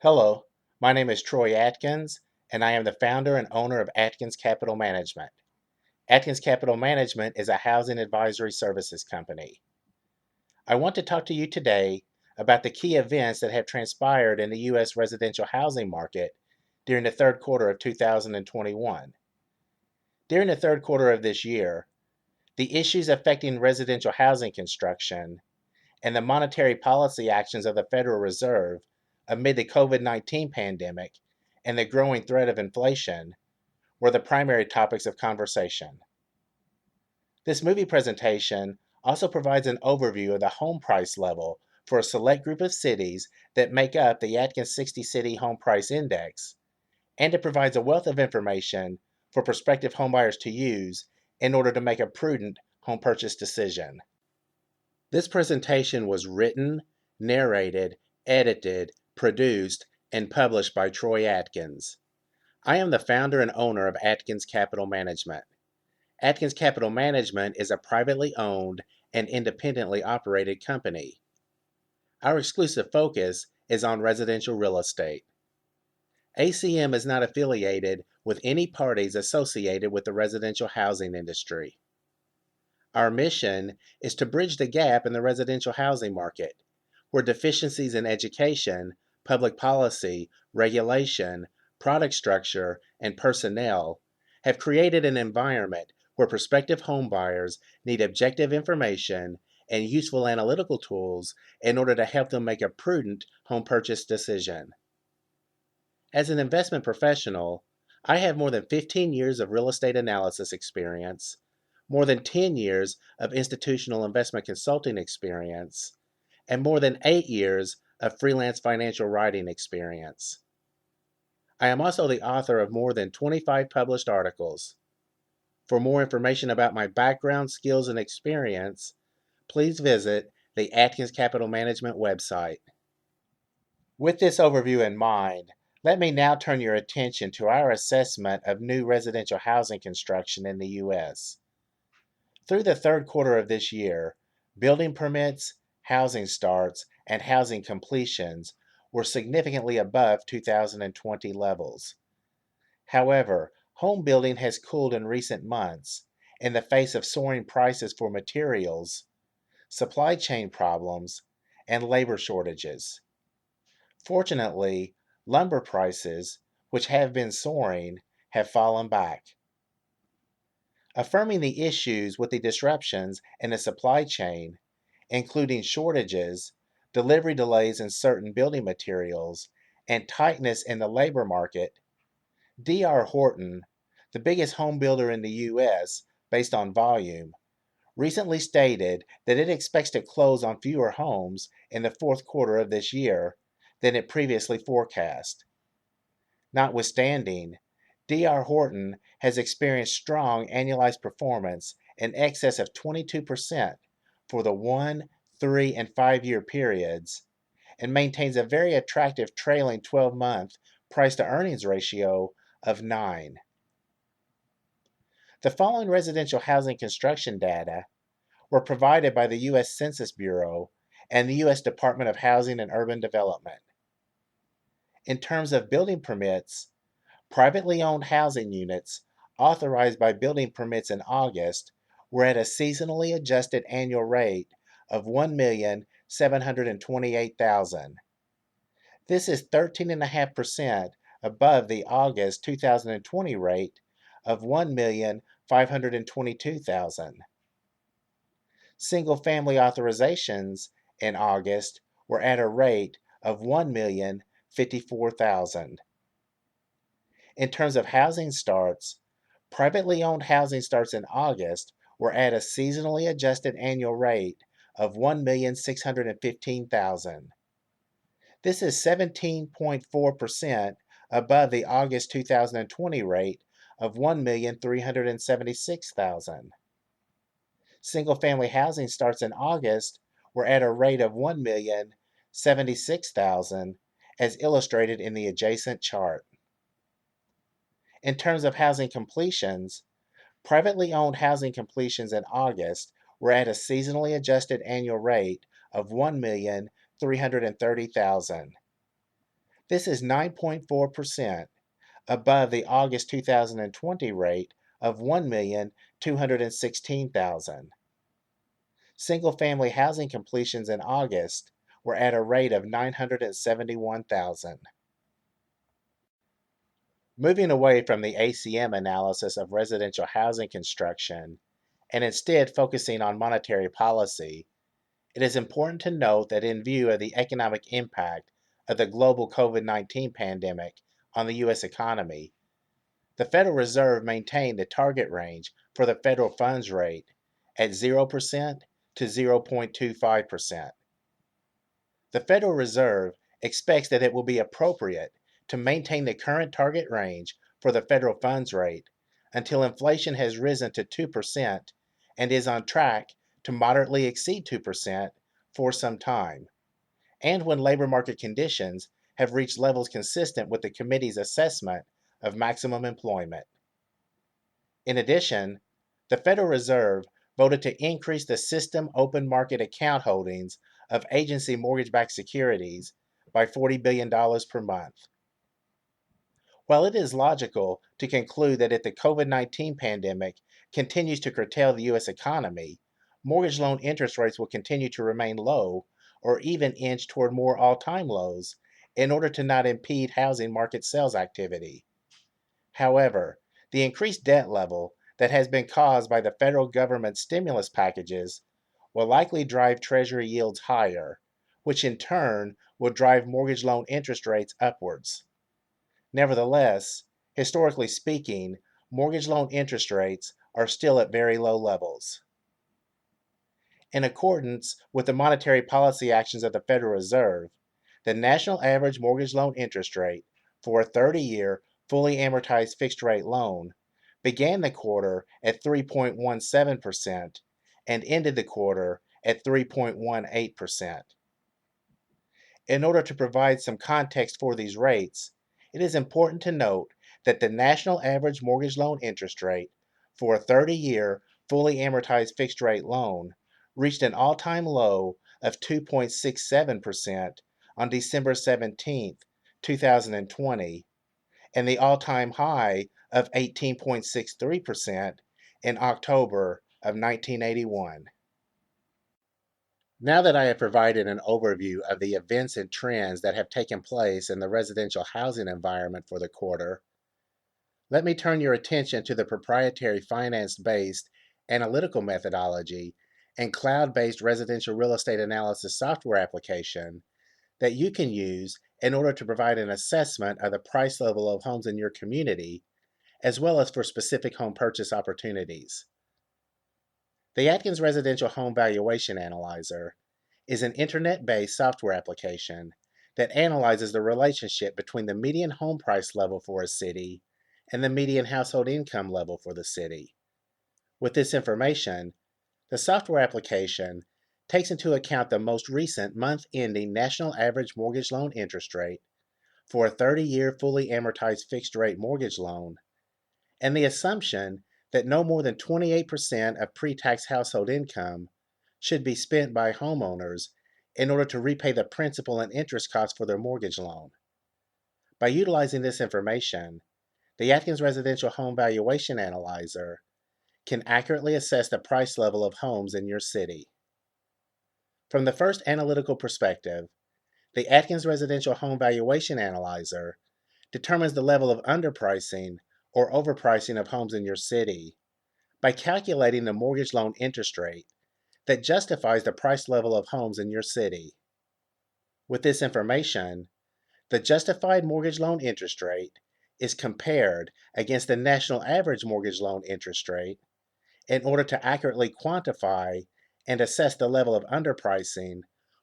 Hello, my name is Troy Adkins, and I am the founder and owner of Adkins Capital Management. Adkins Capital Management is a housing advisory services company. I want to talk to you today about the key events that have transpired in the U.S. residential housing market during the third quarter of 2021. During the third quarter of this year, the issues affecting residential housing construction and the monetary policy actions of the Federal Reserve amid the COVID-19 pandemic and the growing threat of inflation were the primary topics of conversation. This movie presentation also provides an overview of the home price level for a select group of cities that make up the Adkins 60 City Home Price Index, and it provides a wealth of information for prospective homebuyers to use in order to make a prudent home purchase decision. This presentation was written, narrated, edited, produced, and published by Troy Adkins. I am the founder and owner of Adkins Capital Management. Adkins Capital Management is a privately owned and independently operated company. Our exclusive focus is on residential real estate. ACM is not affiliated with any parties associated with the residential housing industry. Our mission is to bridge the gap in the residential housing market, where deficiencies in education, public policy, regulation, product structure, and personnel have created an environment where prospective homebuyers need objective information and useful analytical tools in order to help them make a prudent home purchase decision. As an investment professional, I have more than 15 years of real estate analysis experience, more than 10 years of institutional investment consulting experience, and more than 8 years of freelance financial writing experience. I am also the author of more than 25 published articles. For more information about my background, skills, and experience, please visit the Adkins Capital Management website. With this overview in mind, let me now turn your attention to our assessment of new residential housing construction in the U.S. Through the third quarter of this year, building permits, housing starts, and housing completions were significantly above 2020 levels. However, home building has cooled in recent months in the face of soaring prices for materials, supply chain problems, and labor shortages. Fortunately, lumber prices, which have been soaring, have fallen back. Affirming the issues with the disruptions in the supply chain, including shortages, delivery delays in certain building materials, and tightness in the labor market, D.R. Horton, the biggest home builder in the U.S. based on volume, recently stated that it expects to close on fewer homes in the fourth quarter of this year than it previously forecast. Notwithstanding, D.R. Horton has experienced strong annualized performance in excess of 22% for the 1, 3, and 5-year periods, and maintains a very attractive trailing 12-month price-to-earnings ratio of 9. The following residential housing construction data were provided by the U.S. Census Bureau and the U.S. Department of Housing and Urban Development. In terms of building permits, privately owned housing units authorized by building permits in August were at a seasonally adjusted annual rate of 1,728,000. This is 13.5% above the August 2020 rate of 1,522,000. Single-family authorizations in August were at a rate of 1,054,000. In terms of housing starts, privately owned housing starts in August were at a seasonally adjusted annual rate of 1,615,000. This is 17.4% above the August 2020 rate of 1,376,000. Single-family housing starts in August were at a rate of 1,076,000, as illustrated in the adjacent chart. In terms of housing completions, privately owned housing completions in August were at a seasonally adjusted annual rate of 1,330,000. This is 9.4% above the August 2020 rate of 1,216,000. Single-family housing completions in August were at a rate of 971,000. Moving away from the ACM analysis of residential housing construction and instead focusing on monetary policy, it is important to note that in view of the economic impact of the global COVID-19 pandemic on the U.S. economy, the Federal Reserve maintained the target range for the federal funds rate at 0% to 0.25%. The Federal Reserve expects that it will be appropriate to maintain the current target range for the federal funds rate until inflation has risen to 2% and is on track to moderately exceed 2% for some time, and when labor market conditions have reached levels consistent with the committee's assessment of maximum employment. In addition, the Federal Reserve voted to increase the system open market account holdings of agency mortgage-backed securities by $40 billion per month. While it is logical to conclude that if the COVID-19 pandemic continues to curtail the U.S. economy, mortgage loan interest rates will continue to remain low or even inch toward more all-time lows in order to not impede housing market sales activity. However, the increased debt level that has been caused by the federal government's stimulus packages will likely drive Treasury yields higher, which in turn will drive mortgage loan interest rates upwards. Nevertheless, historically speaking, mortgage loan interest rates are still at very low levels. In accordance with the monetary policy actions of the Federal Reserve, the national average mortgage loan interest rate for a 30-year fully amortized fixed rate loan began the quarter at 3.17% and ended the quarter at 3.18%. In order to provide some context for these rates, it is important to note that the national average mortgage loan interest rate for a 30-year fully amortized fixed rate loan reached an all-time low of 2.67% on December 17, 2020, and the all-time high of 18.63% in October of 1981. Now that I have provided an overview of the events and trends that have taken place in the residential housing environment for the quarter, let me turn your attention to the proprietary finance-based analytical methodology and cloud-based residential real estate analysis software application that you can use in order to provide an assessment of the price level of homes in your community, as well as for specific home purchase opportunities. The Adkins Residential Home Valuation Analyzer is an internet-based software application that analyzes the relationship between the median home price level for a city and the median household income level for the city. With this information, the software application takes into account the most recent month-ending national average mortgage loan interest rate for a 30-year fully amortized fixed-rate mortgage loan and the assumption that no more than 28% of pre-tax household income should be spent by homeowners in order to repay the principal and interest costs for their mortgage loan. By utilizing this information, the Adkins Residential Home Valuation Analyzer can accurately assess the price level of homes in your city. From the first analytical perspective, the Adkins Residential Home Valuation Analyzer determines the level of underpricing or overpricing of homes in your city by calculating the mortgage loan interest rate that justifies the price level of homes in your city. With this information, the justified mortgage loan interest rate is compared against the national average mortgage loan interest rate in order to accurately quantify and assess the level of underpricing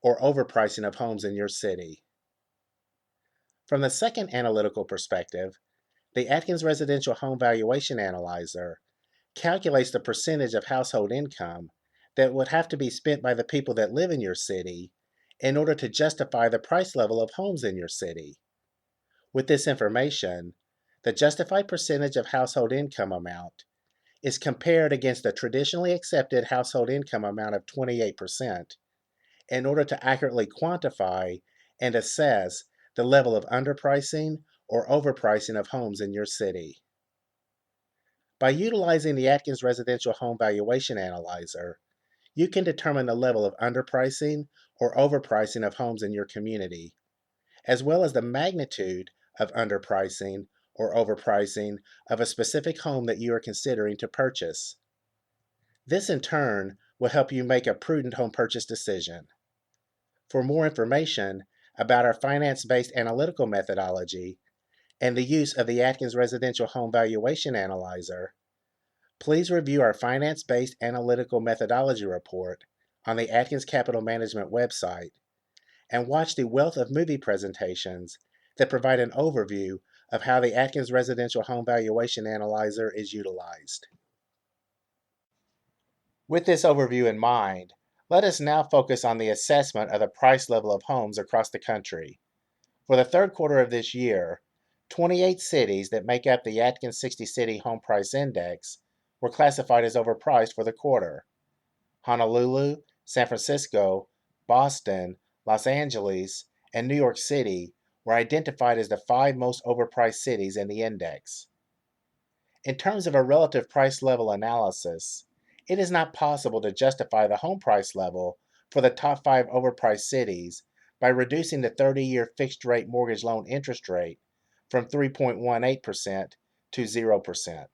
or overpricing of homes in your city. From the second analytical perspective, the Adkins Residential Home Valuation Analyzer calculates the percentage of household income that would have to be spent by the people that live in your city in order to justify the price level of homes in your city. With this information, the justified percentage of household income amount is compared against the traditionally accepted household income amount of 28% in order to accurately quantify and assess the level of underpricing or overpricing of homes in your city. By utilizing the Adkins Residential Home Valuation Analyzer, you can determine the level of underpricing or overpricing of homes in your community, as well as the magnitude of underpricing or overpricing of a specific home that you are considering to purchase. This, in turn, will help you make a prudent home purchase decision. For more information about our finance-based analytical methodology and the use of the Adkins Residential Home Valuation Analyzer, please review our finance-based analytical methodology report on the Adkins Capital Management website and watch the wealth of movie presentations that provide an overview of how the Adkins Residential Home Valuation Analyzer is utilized. With this overview in mind, let us now focus on the assessment of the price level of homes across the country. For the third quarter of this year, 28 cities that make up the Adkins 60 City Home Price Index were classified as overpriced for the quarter. Honolulu, San Francisco, Boston, Los Angeles, and New York City were identified as the 5 most overpriced cities in the index. In terms of a relative price level analysis, it is not possible to justify the home price level for the top 5 overpriced cities by reducing the 30-year fixed-rate mortgage loan interest rate from 3.18% to 0%.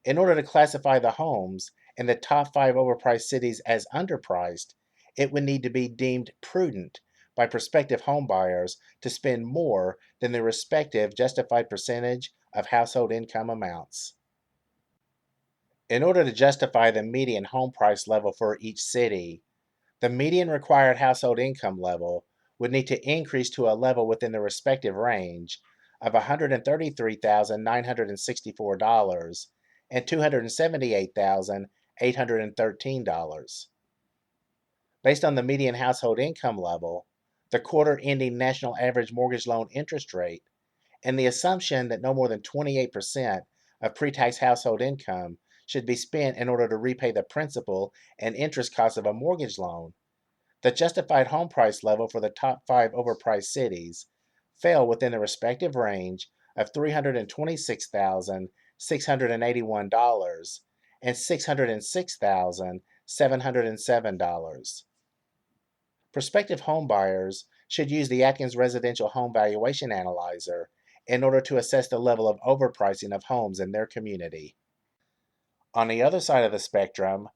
In order to classify the homes in the top 5 overpriced cities as underpriced, it would need to be deemed prudent by prospective homebuyers to spend more than the respective justified percentage of household income amounts. In order to justify the median home price level for each city, the median required household income level would need to increase to a level within the respective range of $133,964 and $278,813. Based on the median household income level, the quarter-ending national average mortgage loan interest rate, and the assumption that no more than 28% of pre-tax household income should be spent in order to repay the principal and interest costs of a mortgage loan, the justified home price level for the top 5 overpriced cities fell within the respective range of $326,681 and $606,707. Prospective home buyers should use the Adkins Residential Home Valuation Analyzer in order to assess the level of overpricing of homes in their community. On the other side of the spectrum,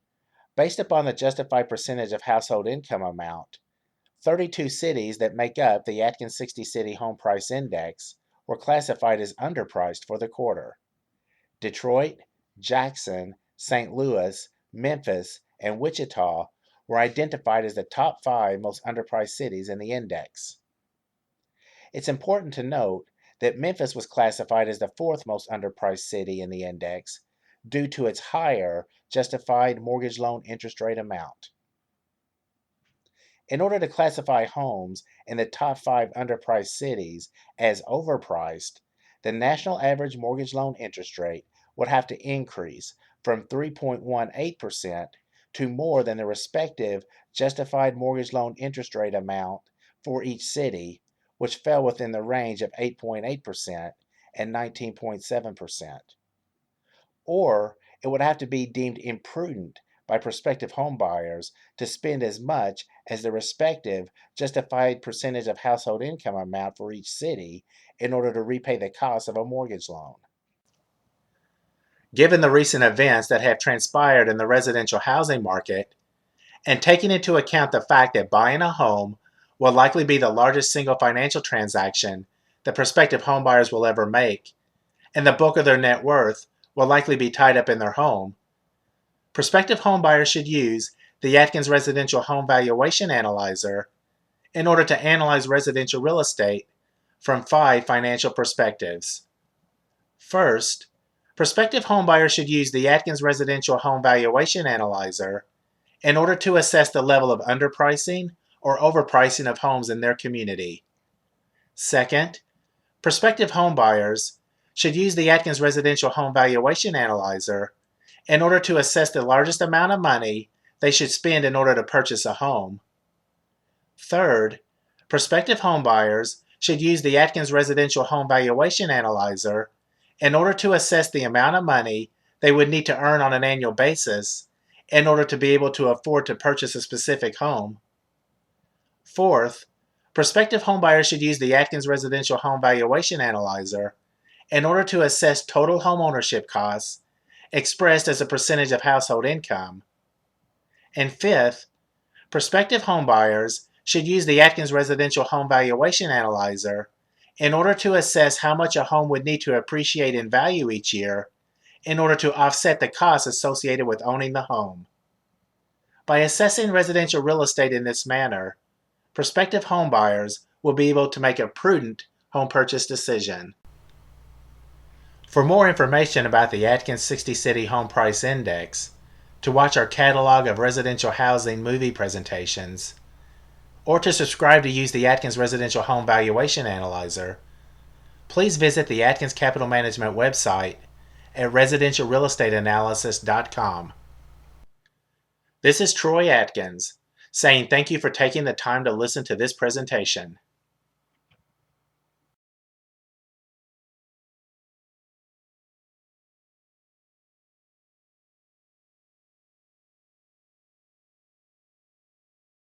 based upon the justified percentage of household income amount, 32 cities that make up the Adkins 60 City Home Price Index were classified as underpriced for the quarter. Detroit, Jackson, St. Louis, Memphis, and Wichita were identified as the top 5 most underpriced cities in the index. It's important to note that Memphis was classified as the 4th most underpriced city in the index due to its higher justified mortgage loan interest rate amount. In order to classify homes in the top 5 underpriced cities as overpriced, the national average mortgage loan interest rate would have to increase from 3.18% to more than the respective justified mortgage loan interest rate amount for each city, which fell within the range of 8.8% and 19.7%. Or it would have to be deemed imprudent by prospective homebuyers to spend as much as the respective justified percentage of household income amount for each city in order to repay the cost of a mortgage loan. Given the recent events that have transpired in the residential housing market, and taking into account the fact that buying a home will likely be the largest single financial transaction that prospective homebuyers will ever make, and the bulk of their net worth will likely be tied up in their home, prospective homebuyers should use the Adkins Residential Home Valuation Analyzer in order to analyze residential real estate from 5 financial perspectives. First, prospective homebuyers should use the Adkins Residential Home Valuation Analyzer in order to assess the level of underpricing or overpricing of homes in their community. Second, prospective homebuyers should use the Adkins Residential Home Valuation Analyzer in order to assess the largest amount of money they should spend in order to purchase a home. Third, Prospective homebuyers should use the Adkins Residential Home Valuation Analyzer in order to assess the amount of money they would need to earn on an annual basis in order to be able to afford to purchase a specific home. Fourth, prospective homebuyers should use the Adkins Residential Home Valuation Analyzer in order to assess total home ownership costs expressed as a percentage of household income. And fifth, prospective homebuyers should use the Adkins Residential Home Valuation Analyzer in order to assess how much a home would need to appreciate in value each year in order to offset the costs associated with owning the home. By assessing residential real estate in this manner, prospective homebuyers will be able to make a prudent home purchase decision. For more information about the Adkins 60 City Home Price Index, to watch our catalog of residential housing movie presentations, or to subscribe to use the Adkins Residential Home Valuation Analyzer, please visit the Adkins Capital Management website at residentialrealestateanalysis.com. This is Troy Adkins, saying thank you for taking the time to listen to this presentation.